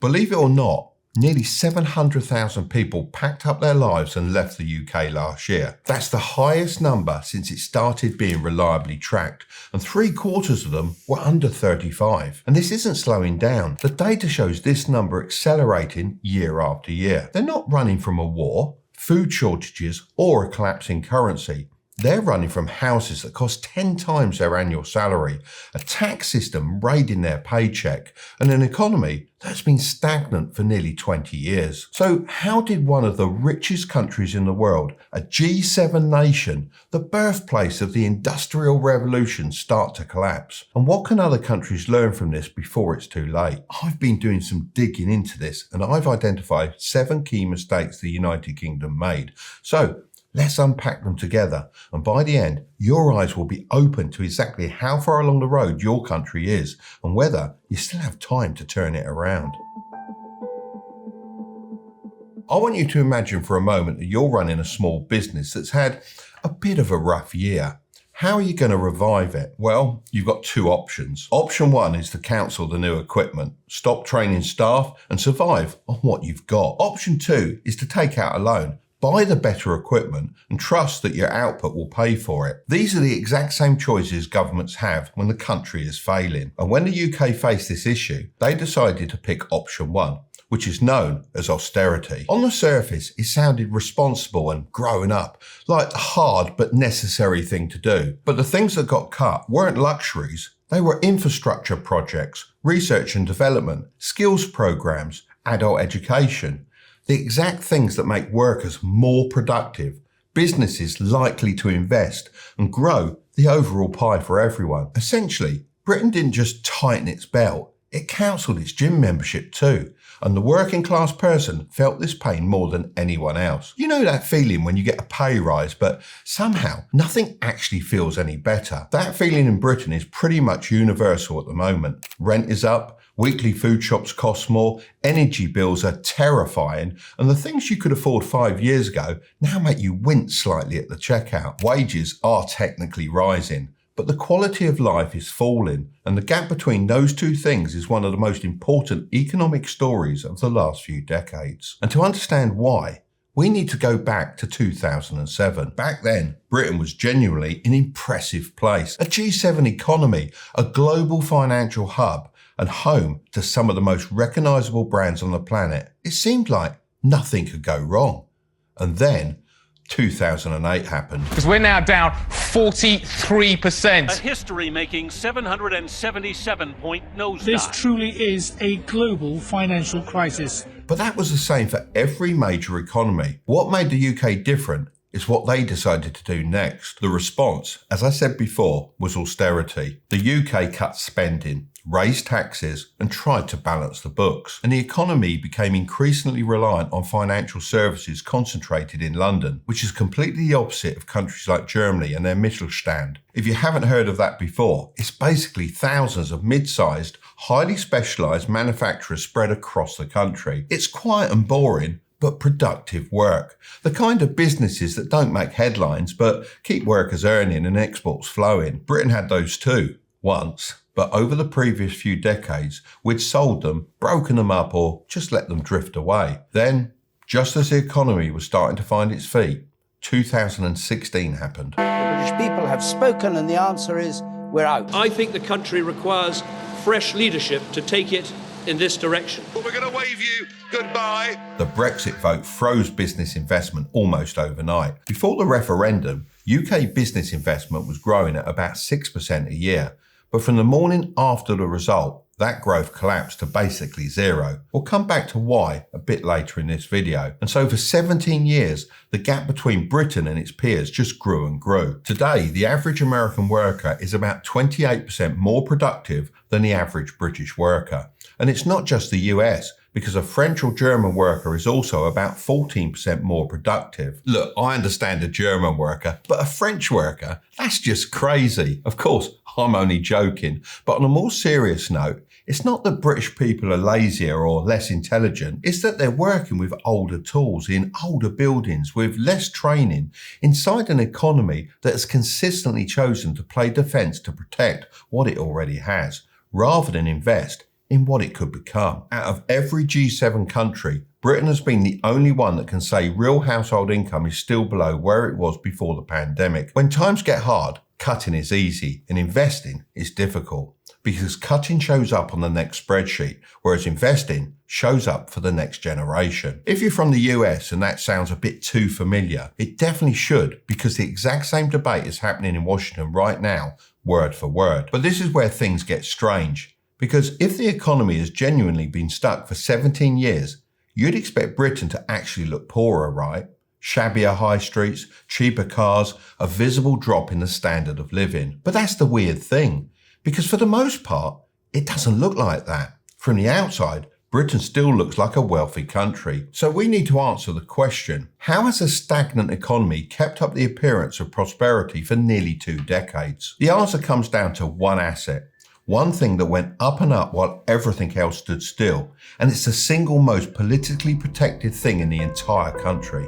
Believe it or not, nearly 700,000 people packed up their lives and left the UK last year. That's the highest number since it started being reliably tracked, and 3/4 of them were under 35. And this isn't slowing down. The data shows this number accelerating year after year. They're not running from a war, food shortages, or a collapsing currency. They're running from houses that cost 10 times their annual salary, a tax system raiding their paycheck, and an economy that's been stagnant for nearly 20 years. So how did one of the richest countries in the world, a G7 nation, the birthplace of the Industrial Revolution, start to collapse? And what can other countries learn from this before it's too late? I've been doing some digging into this, and I've identified 7 key mistakes the United Kingdom made. So let's unpack them together, and by the end, your eyes will be open to exactly how far along the road your country is and whether you still have time to turn it around. I want you to imagine for a moment that you're running a small business that's had a bit of a rough year. How are you going to revive it? Well, you've got 2 options. Option 1 is to cancel the new equipment, stop training staff, and survive on what you've got. Option 2 is to take out a loan, buy the better equipment, and trust that your output will pay for it. These are the exact same choices governments have when the country is failing. And when the UK faced this issue, they decided to pick option 1, which is known as austerity. On the surface, it sounded responsible and growing up, like the hard but necessary thing to do. But the things that got cut weren't luxuries. They were infrastructure projects, research and development, skills programs, adult education. The exact things that make workers more productive, businesses likely to invest, and grow the overall pie for everyone. Essentially, Britain didn't just tighten its belt, it cancelled its gym membership too, and the working class person felt this pain more than anyone else. You know that feeling when you get a pay rise, but somehow nothing actually feels any better. That feeling in Britain is pretty much universal at the moment. Rent is up, weekly food shops cost more, energy bills are terrifying, and the things you could afford 5 years ago now make you wince slightly at the checkout. Wages are technically rising, but the quality of life is falling, and the gap between those 2 things is one of the most important economic stories of the last few decades. And to understand why, we need to go back to 2007. Back then, Britain was genuinely an impressive place, a G7 economy, a global financial hub, and home to some of the most recognisable brands on the planet. It seemed like nothing could go wrong. And then 2008 happened. Because we're now down 43%. A history-making 777-point nosedive. This truly is a global financial crisis. But that was the same for every major economy. What made the UK different is what they decided to do next. The response, as I said before, was austerity. The UK cut spending, raised taxes, and tried to balance the books. And the economy became increasingly reliant on financial services concentrated in London, which is completely the opposite of countries like Germany and their Mittelstand. If you haven't heard of that before, it's basically thousands of mid-sized, highly specialised manufacturers spread across the country. It's quiet and boring, but productive work. The kind of businesses that don't make headlines, but keep workers earning and exports flowing. Britain had those too, once. But over the previous few decades, we'd sold them, broken them up, or just let them drift away. Then, just as the economy was starting to find its feet, 2016 happened. The British people have spoken, and the answer is, we're out. I think the country requires fresh leadership to take it in this direction. We're going to wave you goodbye. The Brexit vote froze business investment almost overnight. Before the referendum, UK business investment was growing at about 6% a year. But from the morning after the result, that growth collapsed to basically zero. We'll come back to why a bit later in this video. And so for 17 years, the gap between Britain and its peers just grew and grew. Today, the average American worker is about 28% more productive than the average British worker. And it's not just the US, because a French or German worker is also about 14% more productive. Look, I understand a German worker, but a French worker, that's just crazy. Of course, I'm only joking, but on a more serious note, it's not that British people are lazier or less intelligent, it's that they're working with older tools in older buildings with less training inside an economy that has consistently chosen to play defence to protect what it already has, rather than invest in what it could become. Out of every G7 country, Britain has been the only one that can say real household income is still below where it was before the pandemic. When times get hard, cutting is easy and investing is difficult, because cutting shows up on the next spreadsheet, whereas investing shows up for the next generation. If you're from the US and that sounds a bit too familiar, it definitely should, because the exact same debate is happening in Washington right now, word for word. But this is where things get strange, because if the economy has genuinely been stuck for 17 years, you'd expect Britain to actually look poorer, right? Shabbier high streets, cheaper cars, a visible drop in the standard of living. But that's the weird thing, because for the most part, it doesn't look like that. From the outside, Britain still looks like a wealthy country. So we need to answer the question, how has a stagnant economy kept up the appearance of prosperity for nearly 2 decades? The answer comes down to one asset, one thing that went up and up while everything else stood still, and it's the single most politically protected thing in the entire country.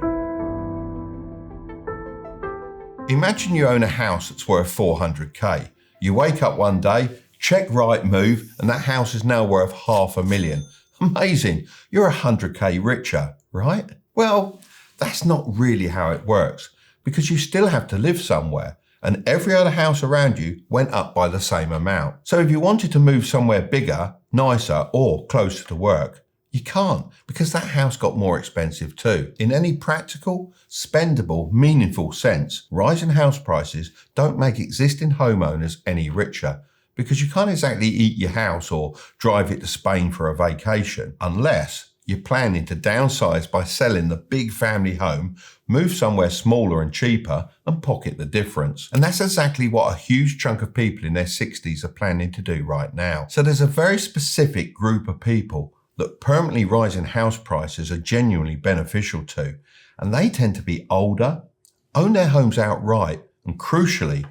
Imagine you own a house that's worth 400k. You wake up one day, check Rightmove, and that house is now worth $500,000. Amazing, you're 100k richer, right? Well, that's not really how it works, because you still have to live somewhere, and every other house around you went up by the same amount. So if you wanted to move somewhere bigger, nicer, or closer to work, you can't, because that house got more expensive too. In any practical, spendable, meaningful sense, rising house prices don't make existing homeowners any richer, because you can't exactly eat your house or drive it to Spain for a vacation, unless you're planning to downsize by selling the big family home, move somewhere smaller and cheaper, and pocket the difference. And that's exactly what a huge chunk of people in their 60s are planning to do right now. So there's a very specific group of people that permanently rising house prices are genuinely beneficial to, and they tend to be older, own their homes outright, and crucially,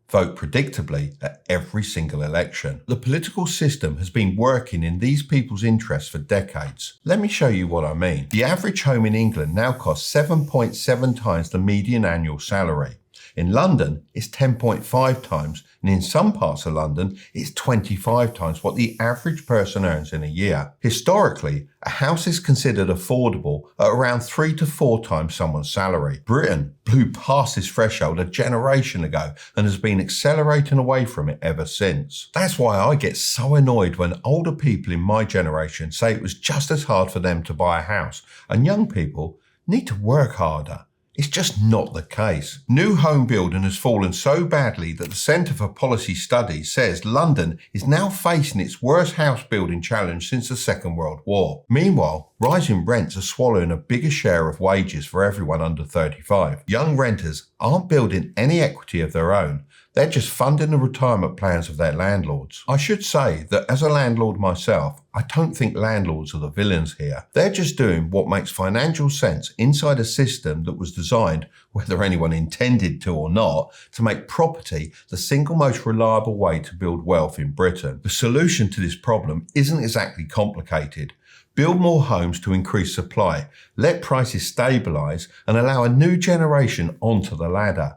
vote predictably at every single election. The political system has been working in these people's interests for decades. Let me show you what I mean. The average home in England now costs 7.7 times the median annual salary. In London, it's 10.5 times, and in some parts of London, it's 25 times what the average person earns in a year. Historically, a house is considered affordable at around 3 to 4 times someone's salary. Britain blew past this threshold a generation ago and has been accelerating away from it ever since. That's why I get so annoyed when older people in my generation say it was just as hard for them to buy a house, and young people need to work harder. It's just not the case. New home building has fallen so badly that the Centre for Policy Studies says London is now facing its worst house building challenge since the Second World War. Meanwhile, rising rents are swallowing a bigger share of wages for everyone under 35. Young renters aren't building any equity of their own. They're just funding the retirement plans of their landlords. I should say that as a landlord myself, I don't think landlords are the villains here. They're just doing what makes financial sense inside a system that was designed, whether anyone intended to or not, to make property the single most reliable way to build wealth in Britain. The solution to this problem isn't exactly complicated. Build more homes to increase supply, let prices stabilise, and allow a new generation onto the ladder.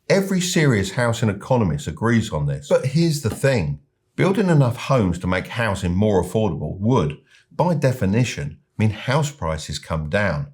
Every serious housing economist agrees on this. But here's the thing. Building enough homes to make housing more affordable would, by definition, mean house prices come down.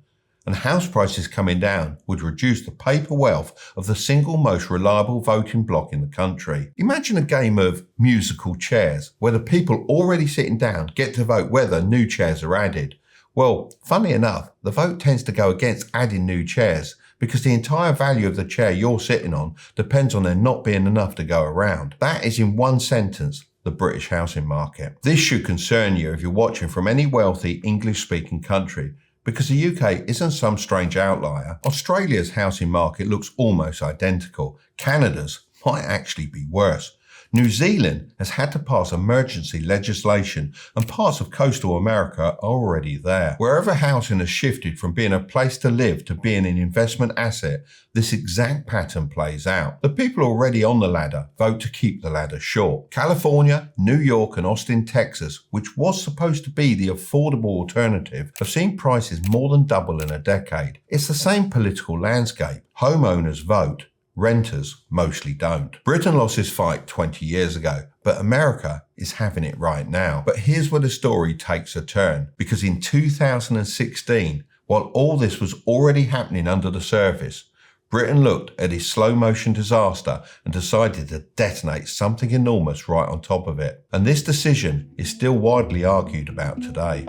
And house prices coming down would reduce the paper wealth of the single most reliable voting bloc in the country. Imagine a game of musical chairs, where the people already sitting down get to vote whether new chairs are added. Well, funnily enough, the vote tends to go against adding new chairs, because the entire value of the chair you're sitting on depends on there not being enough to go around. That is, in one sentence, the British housing market. This should concern you if you're watching from any wealthy English-speaking country, because the UK isn't some strange outlier. Australia's housing market looks almost identical. Canada's might actually be worse. New Zealand has had to pass emergency legislation, and parts of coastal America are already there. Wherever housing has shifted from being a place to live to being an investment asset, this exact pattern plays out. The people already on the ladder vote to keep the ladder short. California, New York and Austin, Texas, which was supposed to be the affordable alternative, have seen prices more than double in a decade. It's the same political landscape. Homeowners vote, Renters mostly don't. Britain lost this fight 20 years ago, but America is having it right now. But here's where the story takes a turn, because in 2016, while all this was already happening under the surface, Britain looked at his slow motion disaster and decided to detonate something enormous right on top of it. And this decision is still widely argued about today.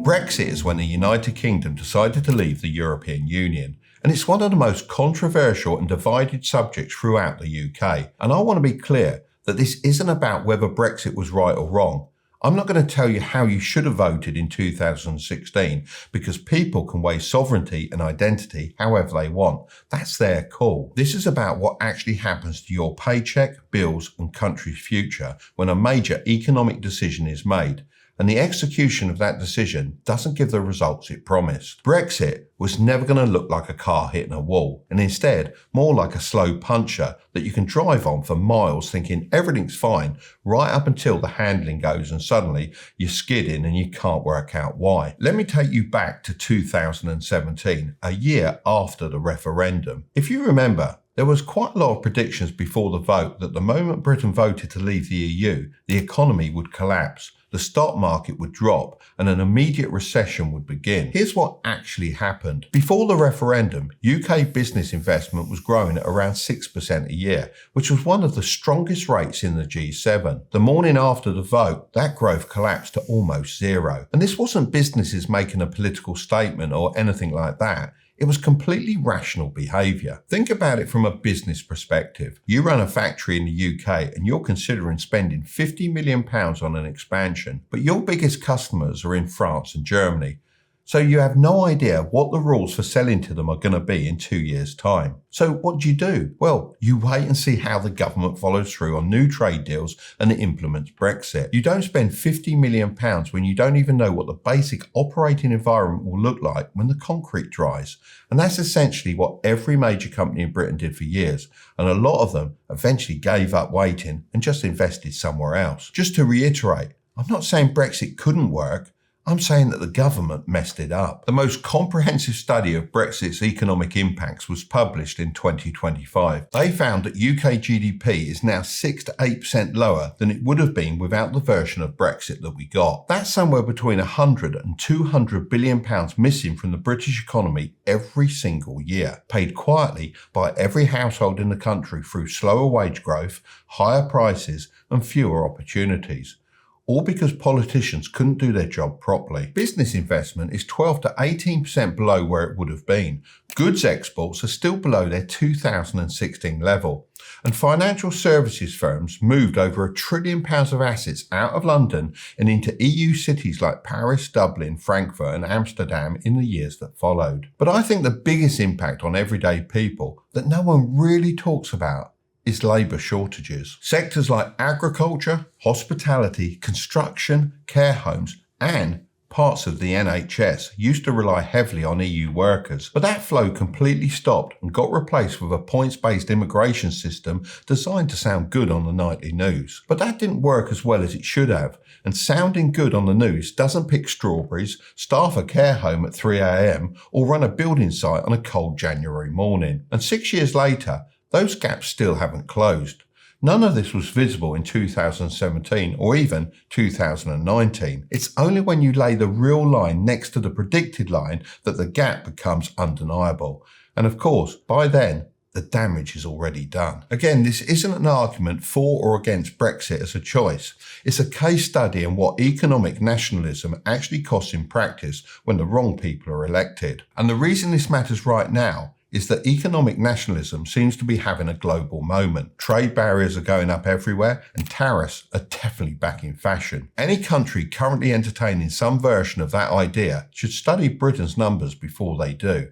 Brexit is when the United Kingdom decided to leave the European Union, and it's one of the most controversial and divided subjects throughout the UK. And I want to be clear that this isn't about whether Brexit was right or wrong. I'm not going to tell you how you should have voted in 2016, because people can weigh sovereignty and identity however they want. That's their call. This is about what actually happens to your paycheck, bills and country's future when a major economic decision is made. And the execution of that decision doesn't give the results it promised. Brexit was never going to look like a car hitting a wall, and instead more like a slow puncher that you can drive on for miles thinking everything's fine right up until the handling goes and suddenly you're skidding and you can't work out why. Let me take you back to 2017, a year after the referendum. If you remember, there was quite a lot of predictions before the vote that the moment Britain voted to leave the EU, the economy would collapse, the stock market would drop, and an immediate recession would begin. Here's what actually happened. Before the referendum, UK business investment was growing at around 6% a year, which was one of the strongest rates in the G7. The morning after the vote, that growth collapsed to almost zero. And this wasn't businesses making a political statement or anything like that. It was completely rational behaviour. Think about it from a business perspective. You run a factory in the UK and you're considering spending £50 million on an expansion, but your biggest customers are in France and Germany. So you have no idea what the rules for selling to them are going to be in 2 years' time. So what do? Well, you wait and see how the government follows through on new trade deals and implements Brexit. You don't spend £50 million when you don't even know what the basic operating environment will look like when the concrete dries. And that's essentially what every major company in Britain did for years. And a lot of them eventually gave up waiting and just invested somewhere else. Just to reiterate, I'm not saying Brexit couldn't work. I'm saying that the government messed it up. The most comprehensive study of Brexit's economic impacts was published in 2025. They found that UK GDP is now 6 to 8% lower than it would have been without the version of Brexit that we got. That's somewhere between 100 and 200 billion pounds missing from the British economy every single year, paid quietly by every household in the country through slower wage growth, higher prices and fewer opportunities. All because politicians couldn't do their job properly. Business investment is 12 to 18% below where it would have been. Goods exports are still below their 2016 level. And financial services firms moved over £1 trillion of assets out of London and into EU cities like Paris, Dublin, Frankfurt and Amsterdam in the years that followed. But I think the biggest impact on everyday people that no one really talks about is labour shortages. Sectors like agriculture, hospitality, construction, care homes and parts of the NHS used to rely heavily on EU workers, but that flow completely stopped and got replaced with a points-based immigration system designed to sound good on the nightly news. But that didn't work as well as it should have, and sounding good on the news doesn't pick strawberries, staff a care home at 3 a.m. or run a building site on a cold January morning. And 6 years later, those gaps still haven't closed. None of this was visible in 2017 or even 2019. It's only when you lay the real line next to the predicted line that the gap becomes undeniable. And of course, by then, the damage is already done. Again, this isn't an argument for or against Brexit as a choice. It's a case study in what economic nationalism actually costs in practice when the wrong people are elected. And the reason this matters right now is that economic nationalism seems to be having a global moment. Trade barriers are going up everywhere and tariffs are definitely back in fashion. Any country currently entertaining some version of that idea should study Britain's numbers before they do.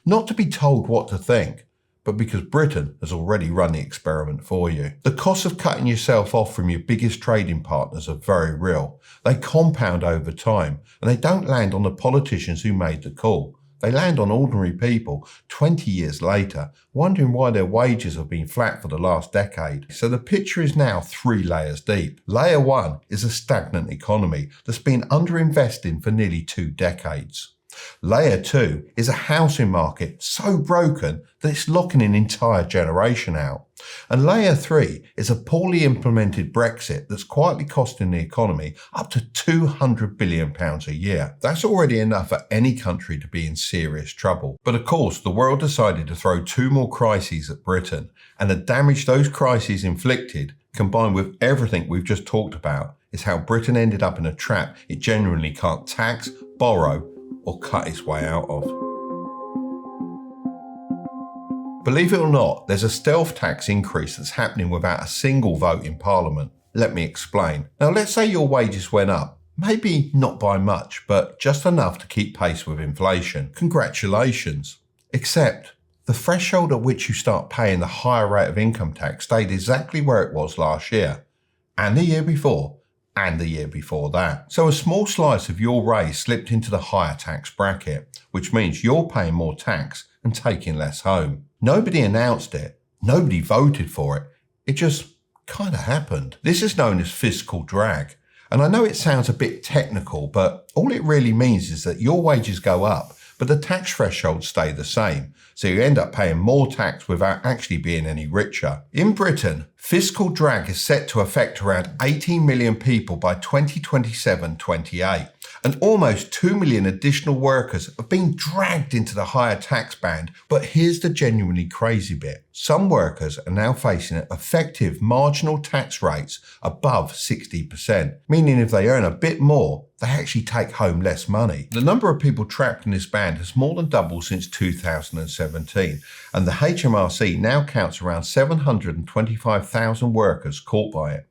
Not to be told what to think, but because Britain has already run the experiment for you. The costs of cutting yourself off from your biggest trading partners are very real. They compound over time and they don't land on the politicians who made the call. They land on ordinary people 20 years later, wondering why their wages have been flat for the last decade. So the picture is now 3 layers deep. Layer 1 is a stagnant economy that's been underinvested for nearly 2 decades. Layer 2 is a housing market so broken that it's locking an entire generation out. And Layer 3 is a poorly implemented Brexit that's quietly costing the economy up to £200 billion a year. That's already enough for any country to be in serious trouble. But of course, the world decided to throw 2 more crises at Britain, and the damage those crises inflicted, combined with everything we've just talked about, is how Britain ended up in a trap it genuinely can't tax, borrow, or cut its way out of. Believe it or not, there's a stealth tax increase that's happening without a single vote in Parliament. Let me explain. Now, let's say your wages went up. Maybe not by much, but just enough to keep pace with inflation. Congratulations. Except, the threshold at which you start paying the higher rate of income tax stayed exactly where it was last year, and the year before, and the year before that. So a small slice of your raise slipped into the higher tax bracket, which means you're paying more tax and taking less home. Nobody announced it. Nobody voted for it. It just kind of happened. This is known as fiscal drag. And I know it sounds a bit technical, but all it really means is that your wages go up, but the tax thresholds stay the same. So you end up paying more tax without actually being any richer. In Britain, fiscal drag is set to affect around 18 million people by 2027-28. And almost 2 million additional workers have been dragged into the higher tax band. But here's the genuinely crazy bit. Some workers are now facing effective marginal tax rates above 60%, meaning if they earn a bit more, they actually take home less money. The number of people trapped in this band has more than doubled since 2017, and the HMRC now counts around 725,000 workers caught by it.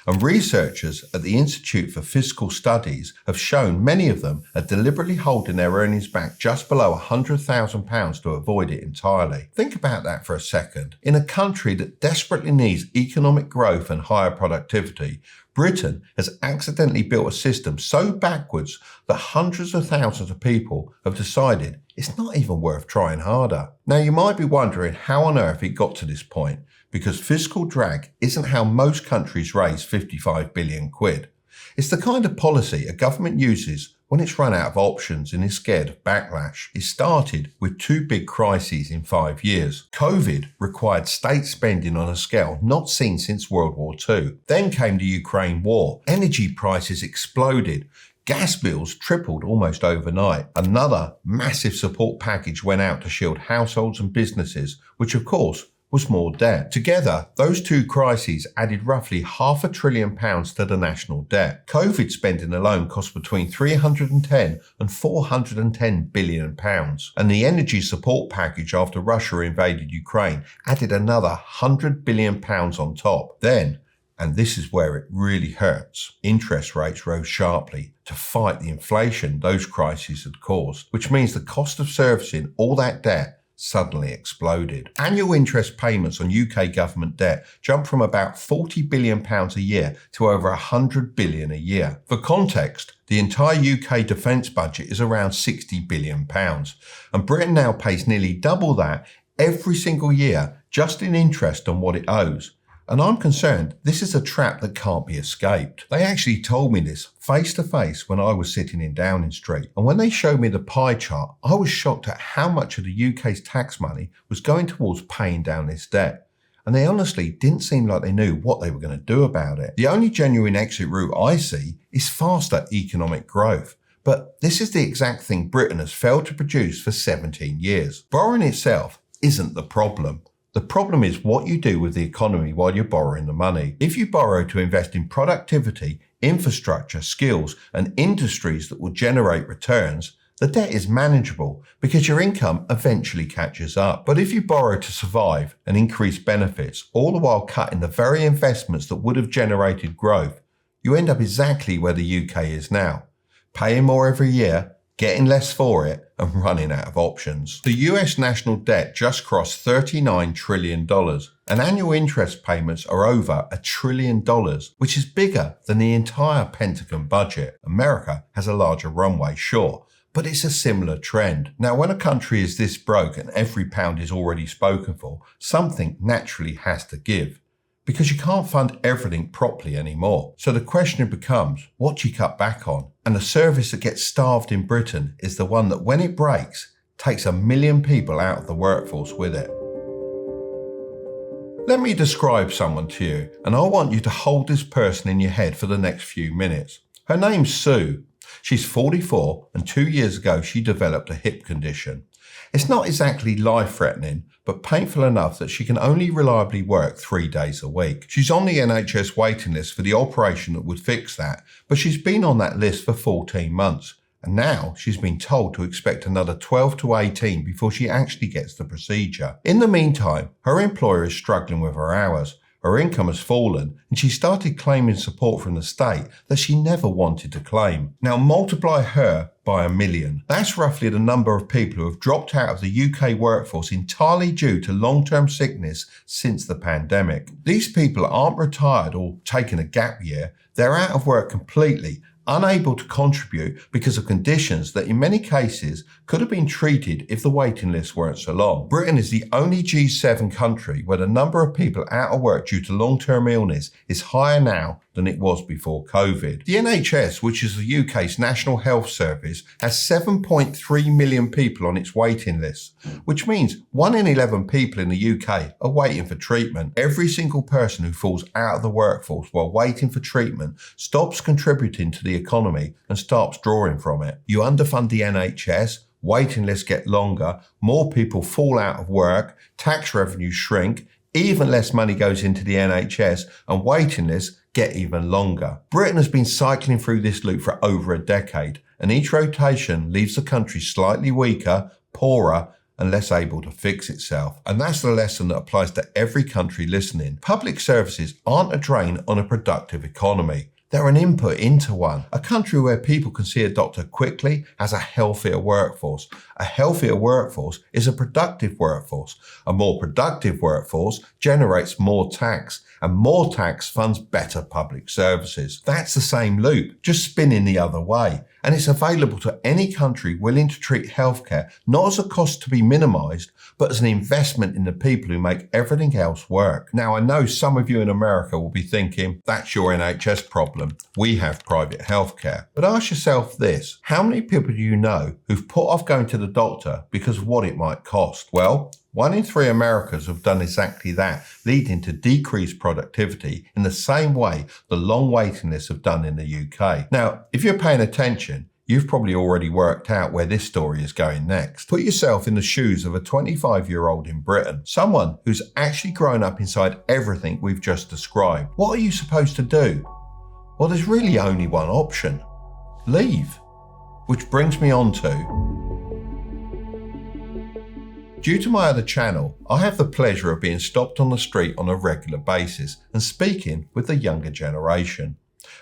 And researchers at the Institute for Fiscal Studies have shown many of them are deliberately holding their earnings back just below £100,000 to avoid it entirely. Think about that for a second. In a country that desperately needs economic growth and higher productivity, Britain has accidentally built a system so backwards that hundreds of thousands of people have decided it's not even worth trying harder. Now, you might be wondering how on earth it got to this point, because fiscal drag isn't how most countries raise 55 billion quid. It's the kind of policy a government uses when it's run out of options and is scared of backlash. It started with 2 big crises in 5 years. COVID required state spending on a scale not seen since World War II. Then came the Ukraine war. Energy prices exploded. Gas bills tripled almost overnight. Another massive support package went out to shield households and businesses, which of course was more debt. Together, those 2 crises added roughly £500 billion to the national debt. COVID spending alone cost between £310 and £410 billion. And the energy support package after Russia invaded Ukraine added another £100 billion on top. Then, and this is where it really hurts, interest rates rose sharply to fight the inflation those crises had caused, which means the cost of servicing all that debt suddenly exploded. Annual interest payments on UK government debt jumped from about £40 billion a year to over £100 billion a year. For context, the entire UK defence budget is around £60 billion, and Britain now pays nearly double that every single year just in interest on what it owes. And I'm concerned this is a trap that can't be escaped. They actually told me this face to face when I was sitting in Downing Street. And when they showed me the pie chart, I was shocked at how much of the UK's tax money was going towards paying down this debt. And they honestly didn't seem like they knew what they were going to do about it. The only genuine exit route I see is faster economic growth. But this is the exact thing Britain has failed to produce for 17 years. Borrowing itself isn't the problem. The problem is what you do with the economy while you're borrowing the money. If you borrow to invest in productivity, infrastructure, skills, and industries that will generate returns, the debt is manageable because your income eventually catches up. But if you borrow to survive and increase benefits, all the while cutting the very investments that would have generated growth, you end up exactly where the UK is now, paying more every year, getting less for it, and running out of options. The US national debt just crossed $39 trillion, and annual interest payments are over $1 trillion, which is bigger than the entire Pentagon budget. America has a larger runway, sure, but it's a similar trend. Now, when a country is this broke and every pound is already spoken for, something naturally has to give, because you can't fund everything properly anymore. So the question becomes, what do you cut back on? And And the service that gets starved in Britain is the one that, when it breaks, takes 1 million people out of the workforce with it. Let me describe someone to you, and I want you to hold this person in your head for the next few minutes. Her name's Sue. She's 44, and 2 years ago she developed a hip condition. It's not exactly life-threatening, but painful enough that she can only reliably work 3 days a week. She's on the NHS waiting list for the operation that would fix that, but she's been on that list for 14 months. And now she's been told to expect another 12 to 18 before she actually gets the procedure. In the meantime, her employer is struggling with her hours. Her income has fallen and she started claiming support from the state that she never wanted to claim. Now multiply her by 1 million. That's roughly the number of people who have dropped out of the UK workforce entirely due to long-term sickness since the pandemic. These people aren't retired or taking a gap year. They're out of work completely, unable to contribute because of conditions that in many cases could have been treated if the waiting lists weren't so long. Britain is the only G7 country where the number of people out of work due to long-term illness is higher now than it was before COVID. The NHS, which is the UK's National Health Service, has 7.3 million people on its waiting list, which means 1 in 11 people in the UK are waiting for treatment. Every single person who falls out of the workforce while waiting for treatment stops contributing to the economy and starts drawing from it. You underfund the NHS, waiting lists get longer, more people fall out of work, tax revenues shrink, even less money goes into the NHS, and waiting lists get even longer. Britain has been cycling through this loop for over a decade, and each rotation leaves the country slightly weaker, poorer, and less able to fix itself. And that's the lesson that applies to every country listening. Public services aren't a drain on a productive economy. They're an input into one. A country where people can see a doctor quickly has a healthier workforce. A healthier workforce is a productive workforce. A more productive workforce generates more tax, and more tax funds better public services. That's the same loop, just spinning the other way. And it's available to any country willing to treat healthcare not as a cost to be minimised, but as an investment in the people who make everything else work. Now, I know some of you in America will be thinking, that's your NHS problem. We have private healthcare. But ask yourself this, how many people do you know who've put off going to the doctor because of what it might cost? Well, 1 in 3 Americans have done exactly that, leading to decreased productivity in the same way the long waiting lists have done in the UK. Now, if you're paying attention, you've probably already worked out where this story is going next. Put yourself in the shoes of a 25-year-old in Britain, someone who's actually grown up inside everything we've just described. What are you supposed to do? Well, there's really only one option. Leave. Which brings me on to... Due to my other channel, I have the pleasure of being stopped on the street on a regular basis and speaking with the younger generation.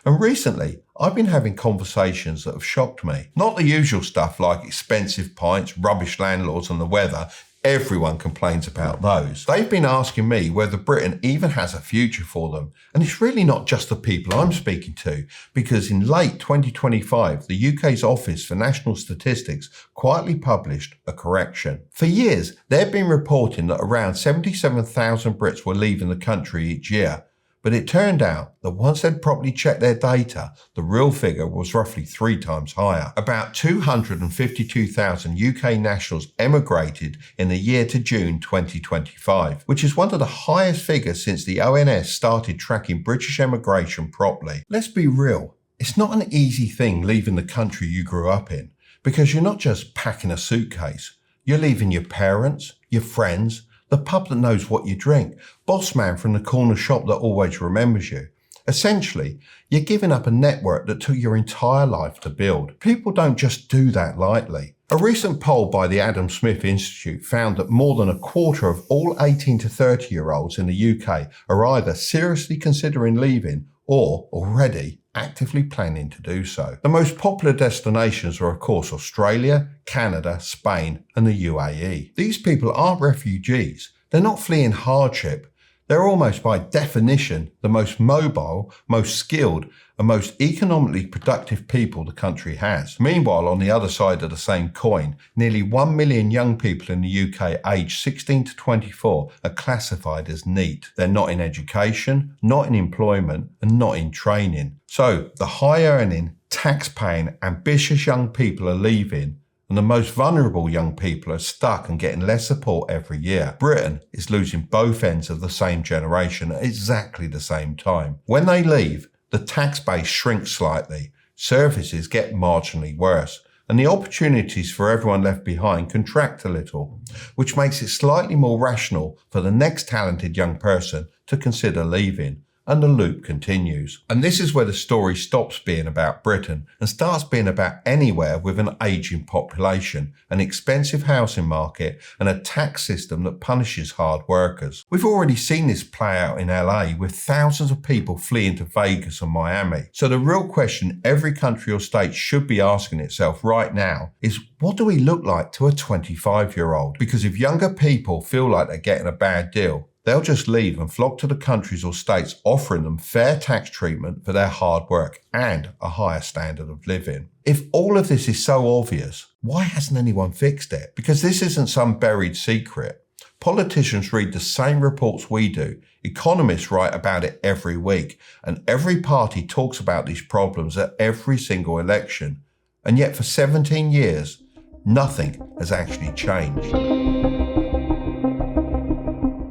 And recently, I've been having conversations that have shocked me. Not the usual stuff like expensive pints, rubbish landlords and the weather. Everyone complains about those. They've been asking me whether Britain even has a future for them. And it's really not just the people I'm speaking to, because in late 2025, the UK's Office for National Statistics quietly published a correction. For years, they've been reporting that around 77,000 Brits were leaving the country each year. But it turned out that once they'd properly checked their data, the real figure was roughly 3 times higher. About 252,000 UK nationals emigrated in the year to June 2025, which is one of the highest figures since the ONS started tracking British emigration properly. Let's be real, it's not an easy thing leaving the country you grew up in, because you're not just packing a suitcase, you're leaving your parents, your friends, the pub that knows what you drink, boss man from the corner shop that always remembers you. Essentially, you're giving up a network that took your entire life to build. People don't just do that lightly. A recent poll by the Adam Smith Institute found that more than a quarter of all 18 to 30-year-olds in the UK are either seriously considering leaving or already actively planning to do so. The most popular destinations are, of course, Australia, Canada, Spain, and the UAE. These people aren't refugees. They're not fleeing hardship. They're almost by definition the most mobile, most skilled, and most economically productive people the country has. Meanwhile, on the other side of the same coin, nearly 1 million young people in the UK aged 16 to 24 are classified as NEET. They're not in education, not in employment, and not in training. So the high earning, Tax-paying, ambitious young people are leaving, and the most vulnerable young people are stuck and getting less support every year. Britain is losing both ends of the same generation at exactly the same time. When they leave, the tax base shrinks slightly, services get marginally worse, and the opportunities for everyone left behind contract a little, which makes it slightly more rational for the next talented young person to consider leaving. And the loop continues. And this is where the story stops being about Britain and starts being about anywhere with an ageing population, an expensive housing market, and a tax system that punishes hard workers. We've already seen this play out in LA with thousands of people fleeing to Vegas and Miami. So the real question every country or state should be asking itself right now is, what do we look like to a 25-year-old? Because if younger people feel like they're getting a bad deal, they'll just leave and flock to the countries or states offering them fair tax treatment for their hard work and a higher standard of living. If all of this is so obvious, why hasn't anyone fixed it? Because this isn't some buried secret. Politicians read the same reports we do. Economists write about it every week. And every party talks about these problems at every single election. And yet for 17 years, nothing has actually changed.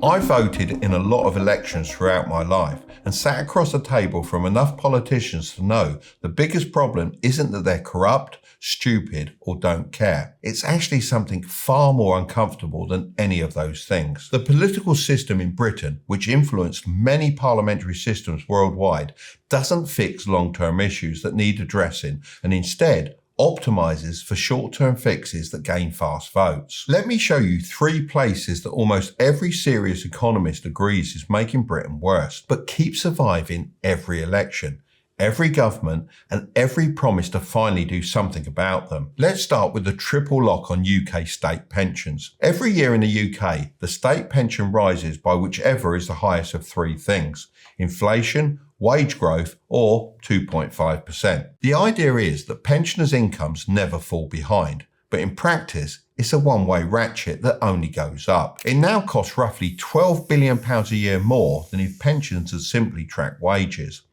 I voted in a lot of elections throughout my life and sat across the table from enough politicians to know the biggest problem isn't that they're corrupt, stupid, or don't care. It's actually something far more uncomfortable than any of those things. The political system in Britain, which influenced many parliamentary systems worldwide, doesn't fix long-term issues that need addressing and instead optimizes for short-term fixes that gain fast votes. Let me show you 3 places that almost every serious economist agrees is making Britain worse, but keep surviving every election, every government, and every promise to finally do something about them. Let's start with the triple lock on UK state pensions. Every year in the UK, the state pension rises by whichever is the highest of 3 things: inflation, wage growth, or 2.5%. The idea is that pensioners' incomes never fall behind, but in practice, it's a one-way ratchet that only goes up. It now costs roughly £12 billion a year more than if pensions had simply tracked wages.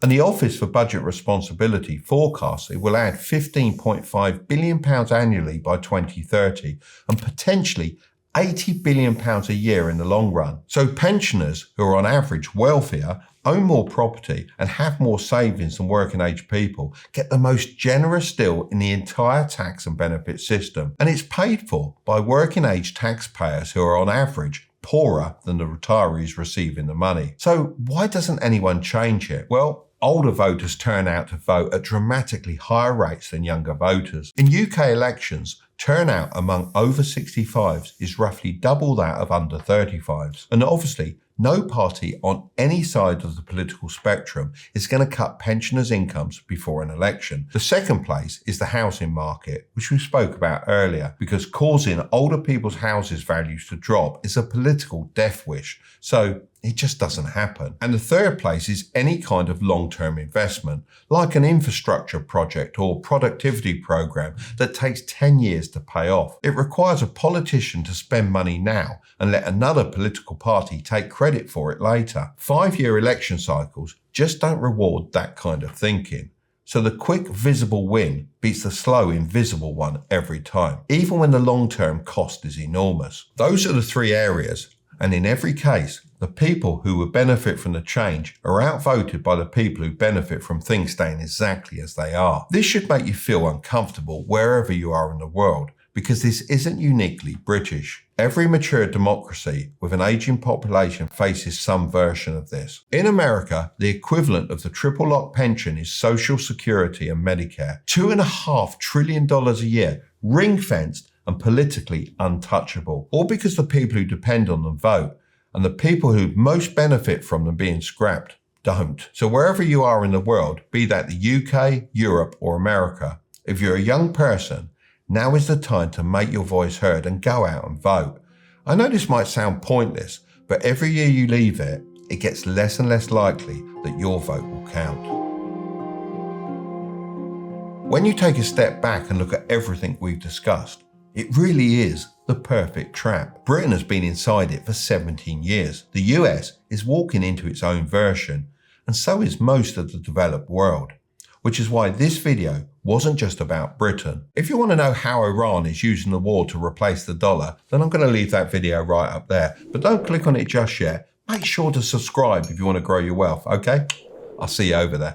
And the Office for Budget Responsibility forecasts it will add £15.5 billion annually by 2030 and potentially £80 billion a year in the long run. So pensioners, who are on average wealthier, own more property and have more savings than working age people, get the most generous deal in the entire tax and benefit system. And it's paid for by working age taxpayers who are on average poorer than the retirees receiving the money. So why doesn't anyone change it? Well, older voters turn out to vote at dramatically higher rates than younger voters. In UK elections, turnout among over 65s is roughly double that of under 35s. And obviously, no party on any side of the political spectrum is going to cut pensioners' incomes before an election. The second place is the housing market, which we spoke about earlier, because causing older people's houses values to drop is a political death wish. So it just doesn't happen. And the third place is any kind of long-term investment, like an infrastructure project or productivity program that takes 10 years to pay off. It requires a politician to spend money now and let another political party take credit for it later. 5-year election cycles just don't reward that kind of thinking. So the quick, visible win beats the slow, invisible one every time, even when the long-term cost is enormous. Those are the 3 areas. And in every case, the people who would benefit from the change are outvoted by the people who benefit from things staying exactly as they are. This should make you feel uncomfortable wherever you are in the world, because this isn't uniquely British. Every mature democracy with an aging population faces some version of this. In America, the equivalent of the triple lock pension is Social Security and Medicare. $2.5 trillion a year, ring-fenced and politically untouchable, all because the people who depend on them vote, and the people who most benefit from them being scrapped don't. So wherever you are in the world, be that the UK, Europe, or America, if you're a young person, now is the time to make your voice heard and go out and vote. I know this might sound pointless, but every year you leave it, it gets less and less likely that your vote will count. When you take a step back and look at everything we've discussed, it really is the perfect trap. Britain has been inside it for 17 years. The US is walking into its own version, and so is most of the developed world. which is why this video wasn't just about Britain. If you want to know how Iran is using the war to replace the dollar, then I'm going to leave that video right up there. But don't click on it just yet. Make sure to subscribe if you want to grow your wealth, okay? I'll see you over there.